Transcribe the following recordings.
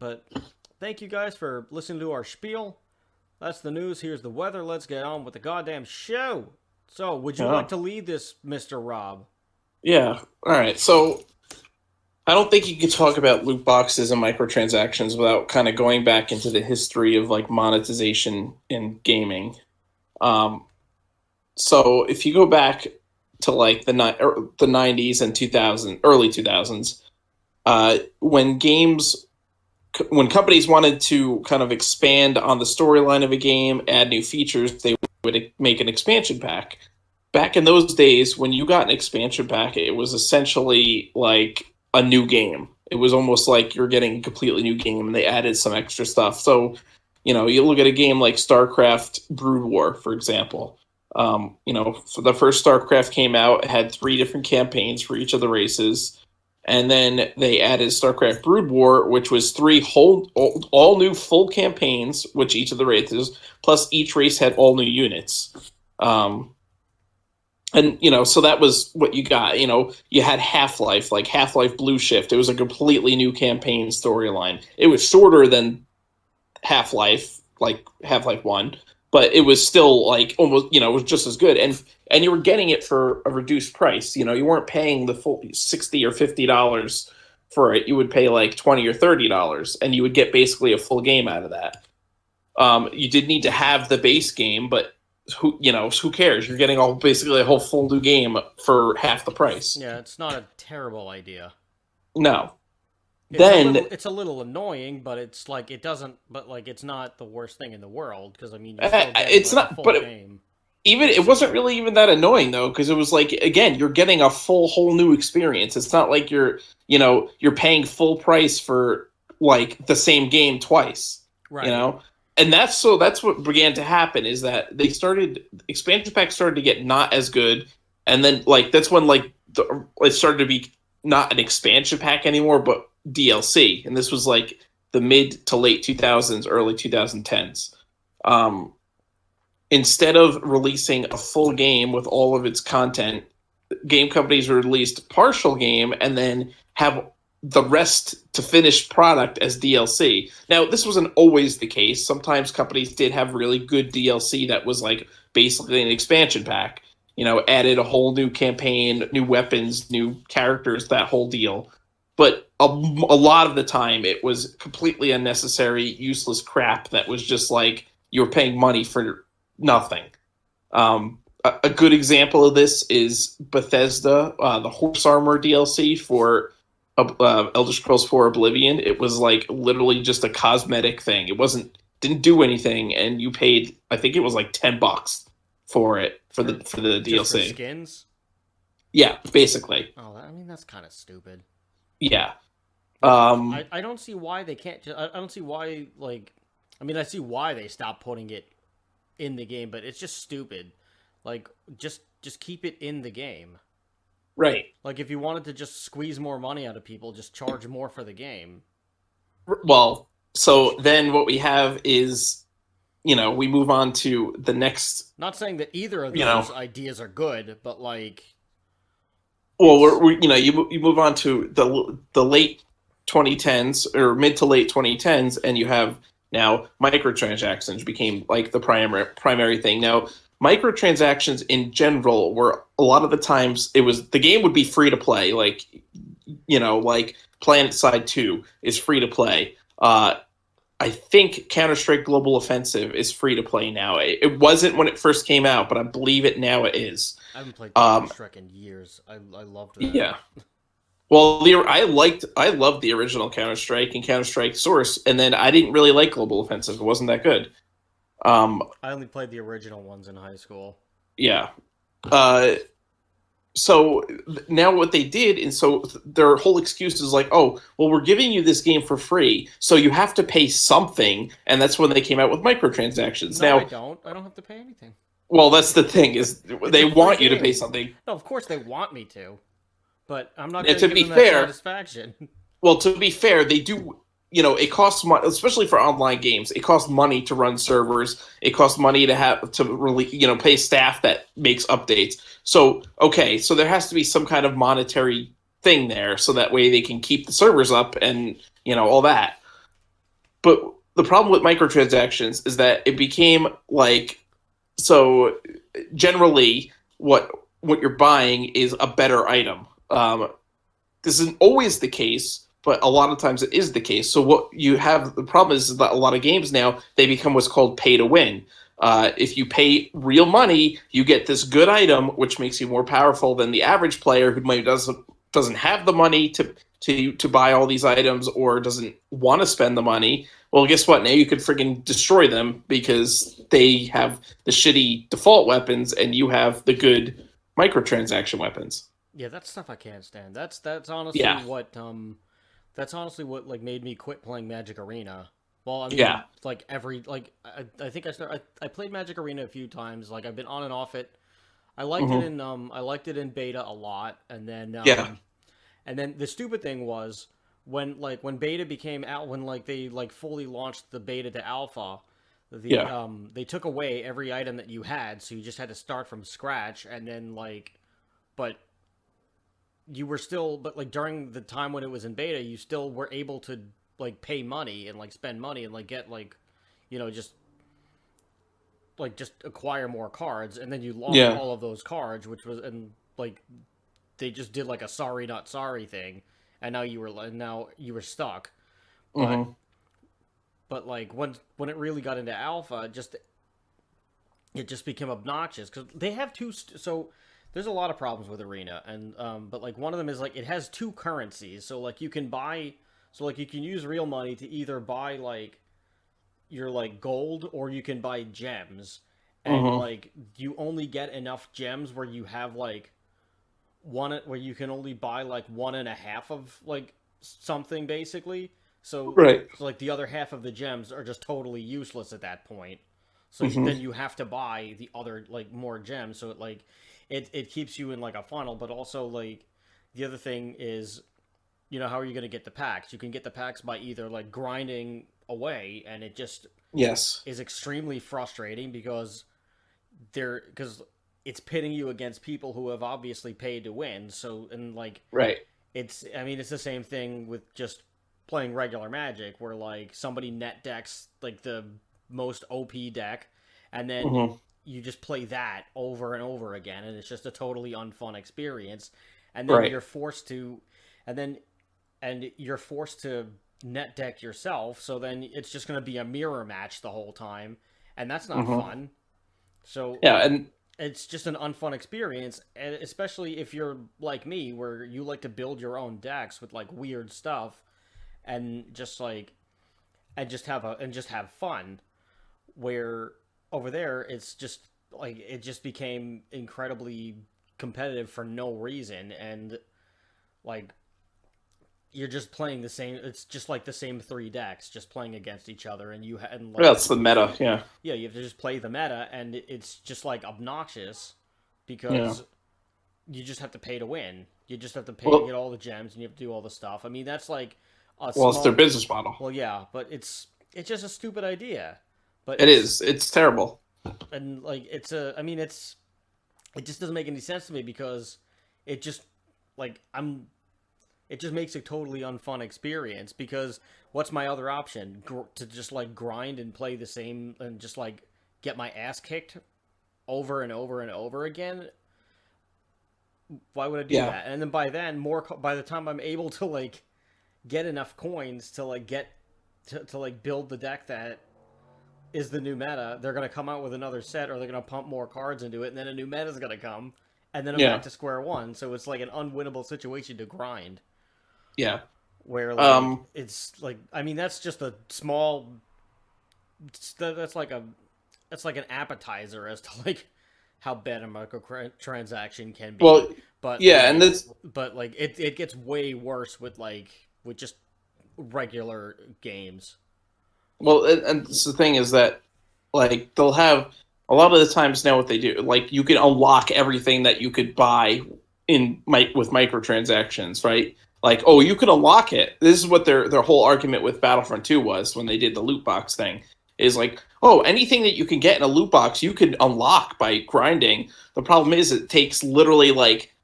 But thank you guys for listening to our spiel. That's the news. Here's the weather. Let's get on with the goddamn show. So, would you Yeah. like to lead this, Mr. Rob? Yeah. All right. So I don't think you could talk about loot boxes and microtransactions without kind of going back into the history of like monetization in gaming. Um, so if you go back to like the 90s and 2000 early 2000s, when when companies wanted to kind of expand on the storyline of a game, add new features, they would make an expansion pack. Back in those days, when you got an expansion pack, it was essentially like a new game. It was almost like you're getting a completely new game, and they added some extra stuff. So, you look at a game like Starcraft Brood War, for example. So the first Starcraft came out, it had 3 different campaigns for each of the races. And then they added Starcraft Brood War, which was 3 all new full campaigns, which each of the races, plus each race had all new units. So that was what you got. You had Half-Life, like Half-Life Blue Shift. It was a completely new campaign storyline. It was shorter than Half-Life, like Half-Life 1, but it was still like almost, it was just as good. And you were getting it for a reduced price. You weren't paying the full $60 or $50 for it. You would pay like $20 or $30, and you would get basically a full game out of that. You did need to have the base game, but who cares? You're getting basically a whole full new game for half the price. Yeah, it's not a terrible idea. No. It's a little annoying, but it's like it doesn't. But like it's not the worst thing in the world because I mean you're still getting it's like, not, a full but game. it wasn't really even that annoying though, because it was like, again, you're getting a whole new experience. It's not like you're paying full price for like the same game twice. Right. And that's what began to happen, is that expansion packs started to get not as good, and then like that's when like it started to be not an expansion pack anymore, but DLC, and this was like the mid to late 2000s, early 2010s. Instead of releasing a full game with all of its content, game companies released partial game and then have the rest to finished product as DLC. Now, this wasn't always the case. Sometimes companies did have really good DLC that was like basically an expansion pack. Added a whole new campaign, new weapons, new characters, that whole deal. But a lot of the time, it was completely unnecessary, useless crap that was just like you were paying money for nothing. A good example of this is Bethesda, the Horse Armor DLC for Elder Scrolls 4 Oblivion. It was like literally just a cosmetic thing. Didn't do anything, and you paid, I think it was like $10 for it for the DLC. Just for skins? Yeah, basically. Oh, I mean that's kind of stupid. Yeah. I don't see why they can't. I don't see why I see why they stopped putting it in the game, but it's just stupid. Like just keep it in the game. Right. Like if you wanted to just squeeze more money out of people, just charge more for the game. Well, so then what we have is, we move on to the next. Not saying that either of those ideas are good, but like. Well, you move on to the late 2010s or mid to late 2010s, and you have now microtransactions became like the primary thing. Now, microtransactions in general were a lot of the times the game would be free to play, like PlanetSide 2 is free to play. I think Counter-Strike Global Offensive is free to play now. It wasn't when it first came out, but I believe it now it is. I haven't played Counter-Strike in years. I loved that. Yeah. Well, I loved the original Counter-Strike and Counter-Strike Source, and then I didn't really like Global Offensive. It wasn't that good. I only played the original ones in high school. Yeah. So now what they did, and so their whole excuse is like, oh, well, we're giving you this game for free, so you have to pay something, and that's when they came out with microtransactions. No, now, I don't. I don't have to pay anything. Well, that's the thing, is they want you to pay something. No, of course they want me to, but I'm not going to give them that satisfaction. Well, to be fair, they do. It costs money, especially for online games. It costs money to run servers. It costs money to really, pay staff that makes updates. So, okay, so there has to be some kind of monetary thing there, so that way they can keep the servers up and all that. but the problem with microtransactions is that it became like, so generally what you're buying is a better item. This isn't always the case, but a lot of times it is the case. So what you have, the problem is that a lot of games now, they become what's called pay to win. If you pay real money, you get this good item, which makes you more powerful than the average player who maybe doesn't have the money to buy all these items or doesn't want to spend the money. Well, guess what? Now you could friggin' destroy them because they have the shitty default weapons and you have the good microtransaction weapons. Yeah, that's stuff I can't stand. That's honestly Yeah. that's honestly what like made me quit playing Magic Arena. Well, I mean, Yeah. like I think I played Magic Arena a few times. Like I've been on and off it. I liked it in beta a lot, Yeah. and then the stupid thing was when beta became out, when like they like fully launched the beta to alpha, Yeah. they took away every item that you had, so you just had to start from scratch, and then but you were still, but like during the time when it was in beta, you still were able to like pay money and like spend money and like get like, just just acquire more cards, and then you lost Yeah. all of those cards, which was, and like they just did like a sorry not sorry thing, and now you were stuck. But Hmm. like when it really got into alpha, it just became obnoxious because they have so there's a lot of problems with arena, and but like one of them is like it has two currencies, so like you can buy, so like you can use real money to either buy like your like gold, or you can buy gems, and Hmm. like you only get enough gems where you have like one, where you can only buy like one and a half of like something basically. Right. So like the other half of the gems are just totally useless at that point. So Hmm. then you have to buy the other like more gems. So it keeps you in like a funnel, but also like the other thing is, how are you going to get the packs? You can get the packs by either like grinding away, and it just Yes. is extremely frustrating because it's pitting you against people who have obviously paid to win. So, and like Right. I mean, it's the same thing with just playing regular Magic, where like somebody net decks like the most OP deck, and then Hmm. you just play that over and over again, and it's just a totally unfun experience. And then Right. you're forced to, and then and you're forced to net deck yourself. So then it's just going to be a mirror match the whole time, and that's not Hmm. fun. So Yeah. And it's just an unfun experience, and especially if you're like me, where you like to build your own decks with like weird stuff, and just have fun. Where over there, it's just like it just became incredibly competitive for no reason, and like you're just playing the same. It's just like the same three decks, just playing against each other, and that's the meta. Yeah. yeah, you have to just play the meta, and it's just like obnoxious Yeah. because you just have to pay to win. You just have to pay to Well, get all the gems, and you have to do all the stuff. I mean, that's like a well, it's their small. business model. Well, yeah, but it's just a stupid idea. But It is. It's terrible. and like it's a. I mean, it just doesn't make any sense to me because it just like I'm. It just makes a totally unfun experience because what's my other option? To just like grind and play the same and just like get my ass kicked over and over and over again? Why would I do Yeah. that? And then by the time I'm able to like get enough coins to like get to like build the deck that is the new meta, they're gonna come out with another set, or they're gonna pump more cards into it, and then a new meta is gonna come, and then I'm back Yeah. to square one. So it's like an unwinnable situation to grind, Yeah. where like Um. it's like, I mean, that's just a small, that's like an appetizer as to like how bad a microtransaction can be. Well. But Yeah. And like, that's it gets way worse with just regular games. well. And it's the thing is that like they'll have a lot of the times now what they do, like you can unlock everything that you could buy with microtransactions, right? Like, oh, you could unlock it. This is what their whole argument with Battlefront 2 was when they did the loot box thing. Is like, oh, anything that you can get in a loot box, you can unlock by grinding. The problem is it takes literally like,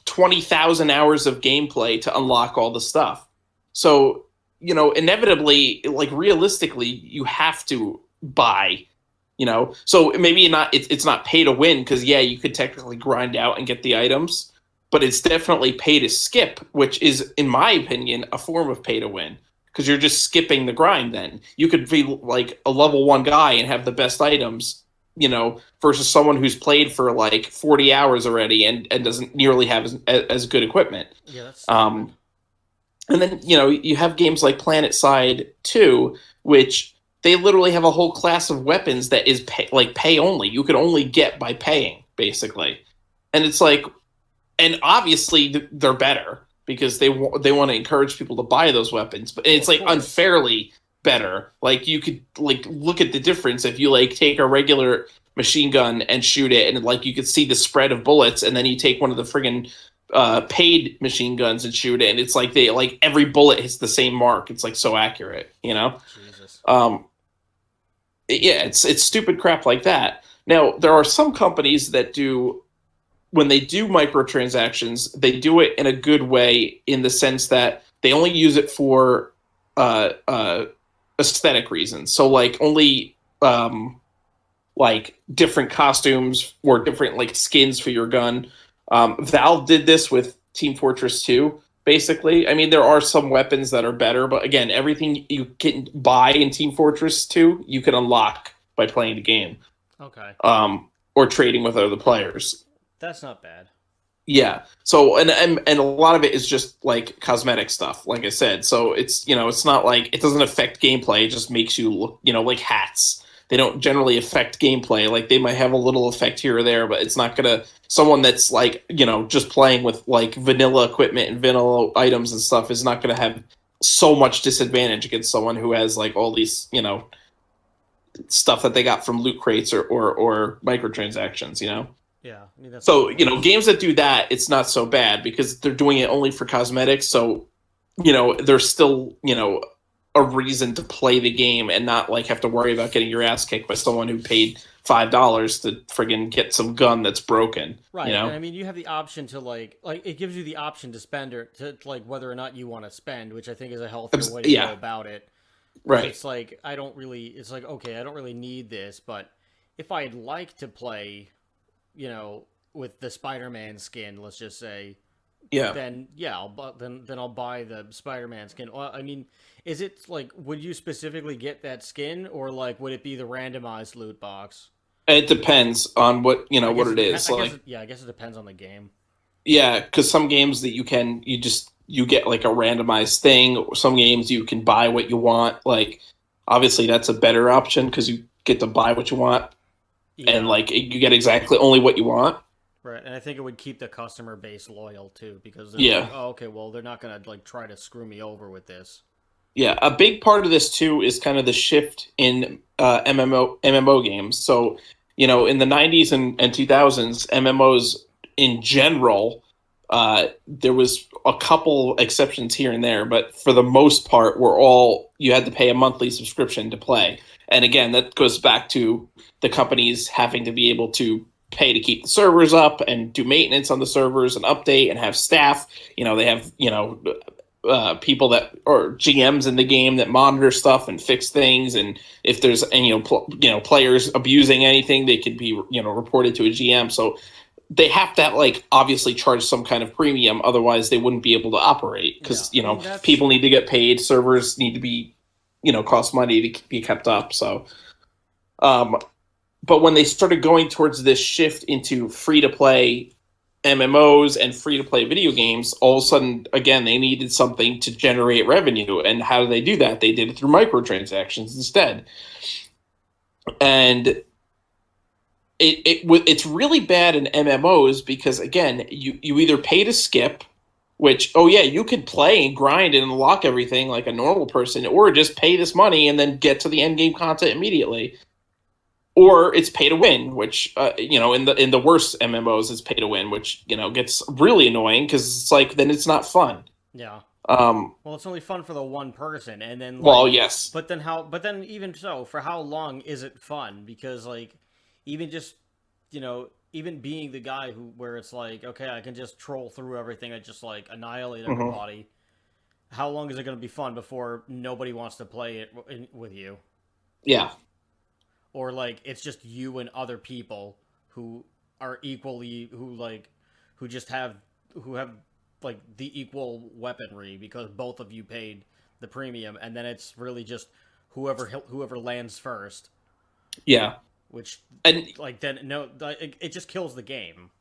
20,000 hours of gameplay to unlock all the stuff. So inevitably, like realistically, you have to buy. So maybe it's not pay to win because yeah, you could technically grind out and get the items, but it's definitely pay to skip, which is, in my opinion, a form of pay to win because you're just skipping the grind. Then you could be like a level 1 guy and have the best items, versus someone who's played for like 40 hours already and doesn't nearly have as good equipment. Yeah, that's stupid. And then, you have games like Planet Side 2, which they literally have a whole class of weapons that is pay only. You could only get by paying, basically. And it's like, and obviously they're better because they want to encourage people to buy those weapons, but it's like unfairly better. Like you could like look at the difference if you like take a regular machine gun and shoot it, and like you could see the spread of bullets, and then you take one of the friggin' paid machine guns and shoot it, and it's like every bullet hits the same mark. It's like so accurate, Jesus. Yeah, it's stupid crap like that. Now there are some companies that do, when they do microtransactions, they do it in a good way in the sense that they only use it for aesthetic reasons. So like only like different costumes or different like skins for your gun. Valve did this with Team Fortress 2, basically. I mean, there are some weapons that are better, but again, everything you can buy in Team Fortress 2, you can unlock by playing the game. Okay. Or trading with other players. That's not bad. Yeah. So and a lot of it is just like cosmetic stuff, like I said. So it's it's not like it doesn't affect gameplay. It just makes you look, like hats. They don't generally affect gameplay. Like they might have a little effect here or there, but it's not gonna. Someone that's like just playing with like vanilla equipment and vanilla items and stuff is not gonna have so much disadvantage against someone who has like all these stuff that they got from loot crates or microtransactions. Yeah. I mean, that's so games that do that, it's not so bad because they're doing it only for cosmetics. So there's still a reason to play the game and not like have to worry about getting your ass kicked by someone who paid $5 to friggin' get some gun that's broken. Right. And I mean, you have the option to like it gives you the option to spend or to like whether or not you want to spend, which I think is a healthier way to go about it. Right. It's like it's like, okay, I don't really need this, but if I'd like to play, with the Spider-Man skin, let's just say, then I'll buy the Spider-Man skin. I mean, is it like, would you specifically get that skin, or like would it be the randomized loot box? It depends on what what it is. I guess it depends on the game. Yeah, because some games that you get like a randomized thing. Some games you can buy what you want. Like obviously that's a better option because you get to buy what you want, and like you get exactly only what you want. Right, and I think it would keep the customer base loyal too, because they're like, oh, okay, well, they're not gonna like try to screw me over with this. Yeah, a big part of this too is kind of the shift in MMO games. So, in the 90s and 2000s, MMOs in general, there was a couple exceptions here and there, but for the most part, you had to pay a monthly subscription to play. And again, that goes back to the companies having to be able to pay to keep the servers up and do maintenance on the servers and update and have staff. They have people that or GMs in the game that monitor stuff and fix things, and if there's players abusing anything, they could be reported to a GM. So they have to like obviously charge some kind of premium, otherwise they wouldn't be able to operate because people need to get paid, servers need to be cost money to be kept up. So but when they started going towards this shift into free-to-play MMOs and free-to-play video games, all of a sudden, again, they needed something to generate revenue. And how do they do that? They did it through microtransactions instead. And it's really bad in MMOs because, again, you either pay to skip, which, you could play and grind and unlock everything like a normal person, or just pay this money and then get to the end game content immediately. Or it's pay to win, which in the worst MMOs is pay to win, which gets really annoying because it's like then it's not fun. Yeah. Well, it's only fun for the one person, and then yes. But then even so, for how long is it fun? Because like even just even being the guy where it's like, okay, I can just troll through everything, I just like annihilate everybody. how long is it going to be fun before nobody wants to play it with you? Yeah. Or like it's just you and other people who are equally who just have who have like the equal weaponry because both of you paid the premium, and then it's really just whoever lands first. Yeah. Which And like then no, it just kills the game.